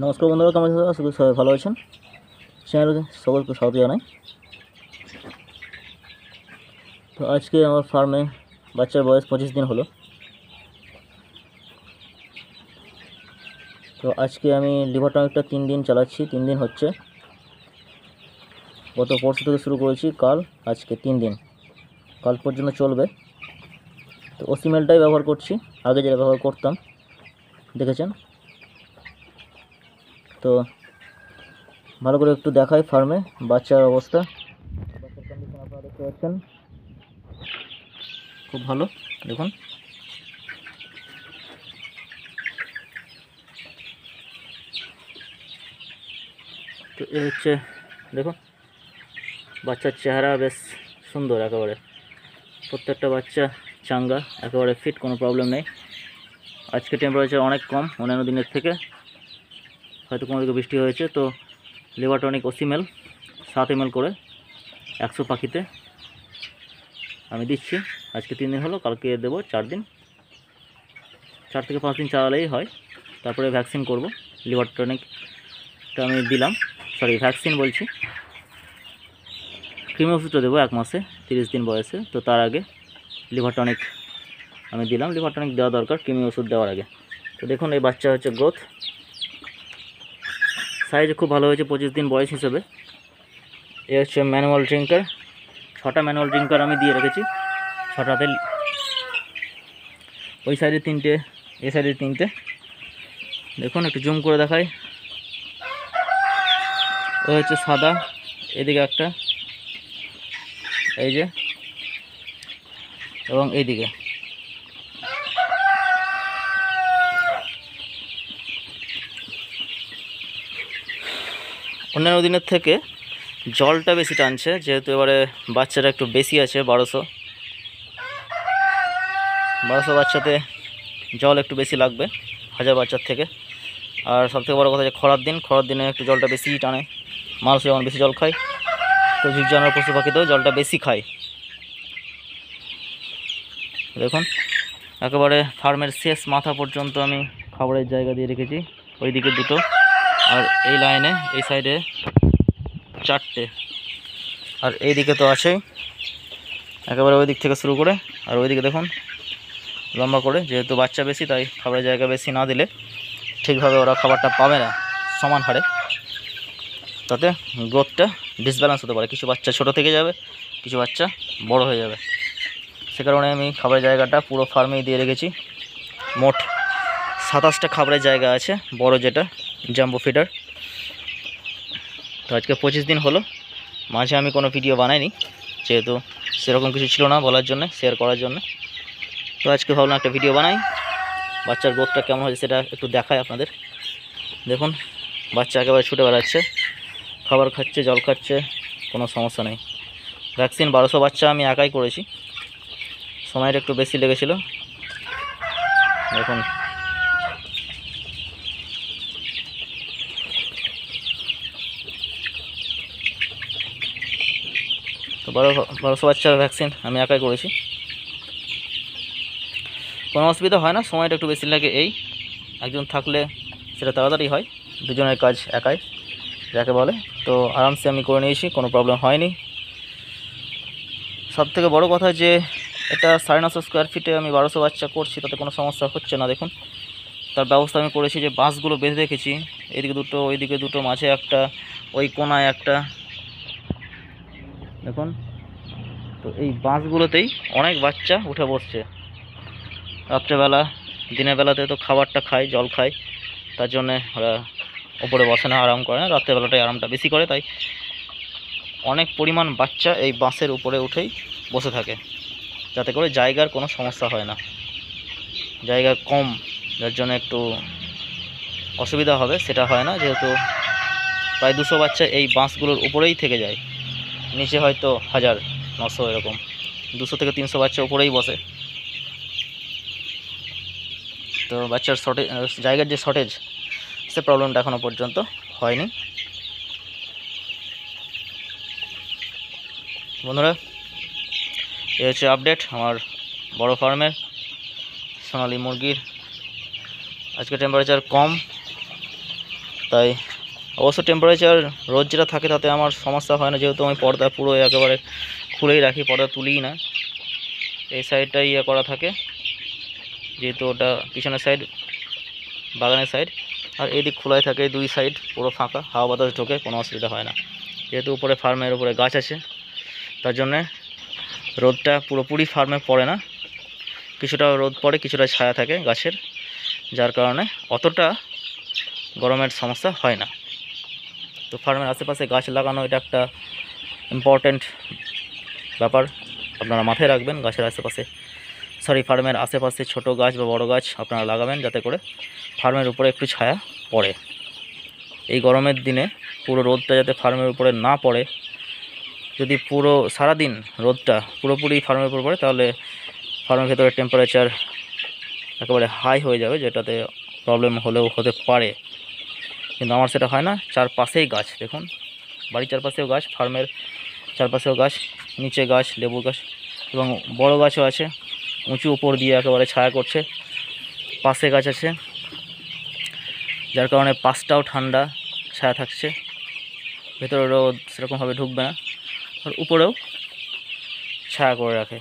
নমস্কার বন্ধুরা, কেমন আছেন? আশা করি সবাই ভালো আছেন। চ্যানেলে সকলকে স্বাগত জানাই। তো আজকে আমার ফার্মে বাচ্চার বয়স 25 দিন হলো। তো আজকে আমি লিভার টনিকটা 3 দিন চালাচ্ছি, 3 দিন হচ্ছে। গত পরশু থেকে শুরু করেছি, আজকে 3 দিন, কাল পর্যন্ত চলবে। তো ওসিমেলটাই ব্যবহার করছি, আগে যেটা ব্যবহার করতাম দেখেছেন। তো ভালো করে একটু দেখাই ফার্মে বাচ্চার অবস্থা। বাচ্চার কন্ডিশন আপনারা দেখতে পাচ্ছেন, খুব ভালো। দেখুন, তো এ হচ্ছে, দেখুন বাচ্চার চেহারা বেশ সুন্দর একেবারে। প্রত্যেকটা বাচ্চা চাঙ্গা, একেবারে ফিট, কোনো প্রবলেম নেই। আজকে টেম্পারেচার অনেক কম অন্যান্য দিনের থেকে, হয়তো কোনো দিকে বৃষ্টি হয়েছে। তো লিভার টনিক ওসিমেল 7 ml করে 100 পাখিতে আমি দিচ্ছি। আজকে 3 দিন হলো, কালকে দেবো 4 দিন, 4 থেকে 5 দিন চালালেই হয়। তারপরে ভ্যাকসিন করব। লিভার টনিকটা আমি দিলাম, ভ্যাকসিন বলছি, কৃমি ওষুধটা দেবো 1 মাসে 30 দিন বয়সে। তো তার আগে লিভার টনিক আমি দিলাম। লিভার টনিক দেওয়া দরকার কৃমি ওষুধ দেওয়ার আগে। তো দেখুন, এই বাচ্চা হচ্ছে গ্রোথ, সাইজে খুব ভালো হয়েছে 25 দিন বয়স হিসেবে। এ হচ্ছে ম্যানুয়াল ড্রিঙ্কার, 6টা ম্যানুয়াল ড্রিঙ্কার আমি দিয়ে রেখেছি। 6টাতে ওই সাইডে 3টে, এই সাইডে 3টে। দেখুন একটু জুম করে দেখাই। ওই হচ্ছে সাদা, এদিকে একটা, এই যে, এবং এইদিকে। অন্যান্য দিনের থেকে জলটা বেশি টানছে, যেহেতু এবারে বাচ্চাটা একটু বেশি আছে, 1200 বাচ্চাতে জল একটু বেশি লাগবে 1000 বাচ্চার থেকে। আর সবথেকে বড় কথা যে খরার দিনে একটু জলটা বেশিই টানে। মানুষ যেমন বেশি জল খায়, তো জীব জানোয়ার পশু পাখিতেও জলটা বেশি খায়। দেখুন একেবারে ফার্মের শেষ মাথা পর্যন্ত আমি খাবারের জায়গা দিয়ে রেখেছি। ওইদিকে 2টো, আর এই লাইনে এই সাইডে 4টে, আর এইদিকে তো আছেই, একেবারে ওই দিক থেকে শুরু করে। আর ওইদিকে দেখুন লম্বা করে, যেহেতু বাচ্চা বেশি তাই খাবারের জায়গা বেশি না দিলে ঠিকভাবে ওরা খাবারটা পাবে না সমান হারে, তাতে গ্রোথটা ডিসব্যালেন্স হতে পারে। কিছু বাচ্চা ছোট থেকে যাবে, কিছু বাচ্চা বড় হয়ে যাবে। সে কারণে আমি খাবারের জায়গাটা পুরো ফার্মেই দিয়ে রেখেছি। মোট 27টা খাবারের জায়গা আছে, বড় যেটা জাম্বো ফিডার। তো আজকে 25 দিন হলো, মাঝে আমি কোনো ভিডিও বানাইনি, যেহেতু সেরকম কিছু ছিল না বলার জন্য, শেয়ার করার জন্য। তো আজকে ভাবলাম একটা ভিডিও বানাই, বাচ্চার গ্রোথটা কেমন হয়েছে সেটা একটু দেখাই আপনাদের। দেখুন বাচ্চা একেবারে ছুটে বেড়াচ্ছে, খাবার খাচ্ছে, জল খাচ্ছে, কোনো সমস্যা নেই। ভ্যাকসিন 1200 বাচ্চা আমি একাই করেছি, সময়টা একটু বেশি লেগেছিল। দেখুন তো 1200 বাচ্চার ভ্যাকসিন আমি একাই করেছি, কোনো অসুবিধা হয় না। সময়টা একটু বেশি লাগে, এই একজন থাকলে সেটা তাড়াতাড়ি হয়, দুজনের কাজ একাই যাকে বলে। তো আরামসে আমি করে নিয়েছি, কোনো প্রবলেম হয়নি। সবথেকে বড় কথা যে এটা 950 স্কোয়ার ফিটে আমি 1200 বাচ্চা করছি, তাতে কোনো সমস্যা হচ্ছে না। দেখুন তার ব্যবস্থা আমি করেছি, যে বাঁশগুলো বেঁধে রেখেছি, এইদিকে 2টো, ওইদিকে 2টো, মাঝে একটা, ওই কোনায় একটা। দেখুন তো এই বাঁশগুলোতেই অনেক বাচ্চা উঠে বসছে। রাত্রেবেলা, দিনের বেলাতে তো খাবারটা খায়, জল খায়, তার জন্যে ওরা ওপরে বসে না, আরাম করে না। রাত্রেবেলাটাই আরামটা বেশি করে, তাই অনেক পরিমাণ বাচ্চা এই বাঁশের উপরে উঠেই বসে থাকে, যাতে করে জায়গার কোনো সমস্যা হয় না। জায়গা কম, যার জন্য একটু অসুবিধা হবে, সেটা হয় না, যেহেতু প্রায় 200 বাচ্চা এই বাঁশগুলোর উপরেই থেকে যায়। নিচে হয়তো 1000, 900 এরকম, 200 থেকে 300 বাচ্চা উপরেই বসে। তো বাচ্চার জায়গার যে শর্টেজ, সে প্রবলেমটা এখনও পর্যন্ত হয়নি। বন্ধুরা এই হচ্ছে আপডেট আমার বড় ফার্মের সোনালী মুরগির। আজকে টেম্পারেচার কম, তাই অবশ্য টেম্পারেচার রোদ যেটা থাকে তাতে আমার সমস্যা হয় না, যেহেতু আমি পর্দা পুরো একেবারে খুলেই রাখি, পর্দা তুলিই না। এই সাইডটাই ইয়ে করা থাকে, যেহেতু ওটা পিছনের সাইড, বাগানের সাইড, আর এই দিক খোলাই থাকে, দুই সাইড পুরো ফাঁকা, হাওয়া বাতাস ঢোকে, কোনো অসুবিধা হয় না। যেহেতু উপরে ফার্মের উপরে গাছ আছে, তার জন্যে রোদটা পুরোপুরি ফার্মে পড়ে না, কিছুটা রোদ পড়ে, কিছুটা ছায়া থাকে গাছের, যার কারণে অতটা গরমের সমস্যা হয় না। তো ফার্মের আশেপাশে গাছ লাগানো এটা একটা ইম্পর্ট্যান্ট ব্যাপার, আপনারা মাথায় রাখবেন। গাছের আশেপাশে ফার্মের আশেপাশে ছোট গাছ বা বড় গাছ আপনারা লাগাবেন, যাতে করে ফার্মের উপরে একটু ছায়া পড়ে। এই গরমের দিনে পুরো রোদটা যাতে ফার্মের উপরে না পড়ে, যদি পুরো সারাদিন রোদটা পুরোপুরি ফার্মের উপর পড়ে, তাহলে ফার্মের ভেতরে টেম্পারেচার একেবারে হাই হয়ে যাবে, যেটাতে প্রবলেম হলেও হতে পারে। কিন্তু আমার সেটা হয় না। চারপাশেই গাছ, দেখুন বাড়ির চারপাশেও গাছ, ফার্মের চারপাশেও গাছ, নিচে গাছ, লেবু গাছ এবং বড় গাছও আছে, উঁচু উপর দিয়ে একেবারে ছায়া করছে। পাশে গাছ আছে, যার কারণে পাশটাও ঠান্ডা, ছায়া থাকছে, ভেতরে রোদ সেরকমভাবে ঢুকবে না, আর উপরেও ছায়া করে রাখে,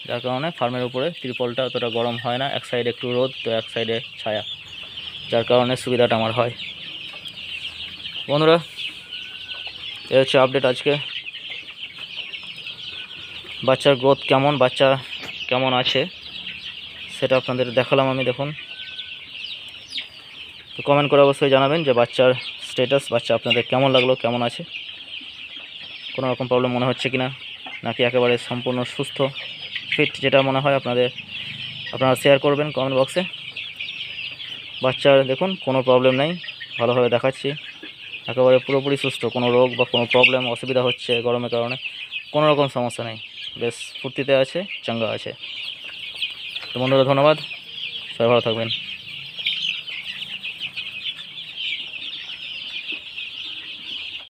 যার কারণে ফার্মের উপরে ত্রিপলটা অতটা গরম হয় না। এক সাইডে একটু রোদ তো এক সাইডে ছায়া, যার কারণে সুবিধাটা আমার হয়। বন্ধুরা, এ হচ্ছে আপডেট আজকে। বাচ্চার গ্রোথ কেমন, বাচ্চা কেমন আছে সেটা আপনাদের দেখালাম আমি। দেখুন, তো কমেন্ট করে অবশ্যই জানাবেন যে বাচ্চার স্ট্যাটাস, বাচ্চা আপনাদের কেমন লাগলো, কেমন আছে, কোনো রকম প্রবলেম মনে হচ্ছে কি না, নাকি একেবারে সম্পূর্ণ সুস্থ ফিট, যেটা মনে হয় আপনারা শেয়ার করবেন কমেন্ট বক্সে। বাচ্চার দেখুন কোনো প্রবলেম নেই, ভালোভাবে দেখাচ্ছি, একেবারে পুরোপুরি সুস্থ, কোনো রোগ বা কোনো প্রবলেম অসুবিধা হচ্ছে গরমের কারণে কোনো রকম সমস্যা নেই, বেশ ফুর্তিতে আছে, চাঙ্গা আছে। তো বন্ধুরা, ধন্যবাদ, সবাই ভালো থাকবেন।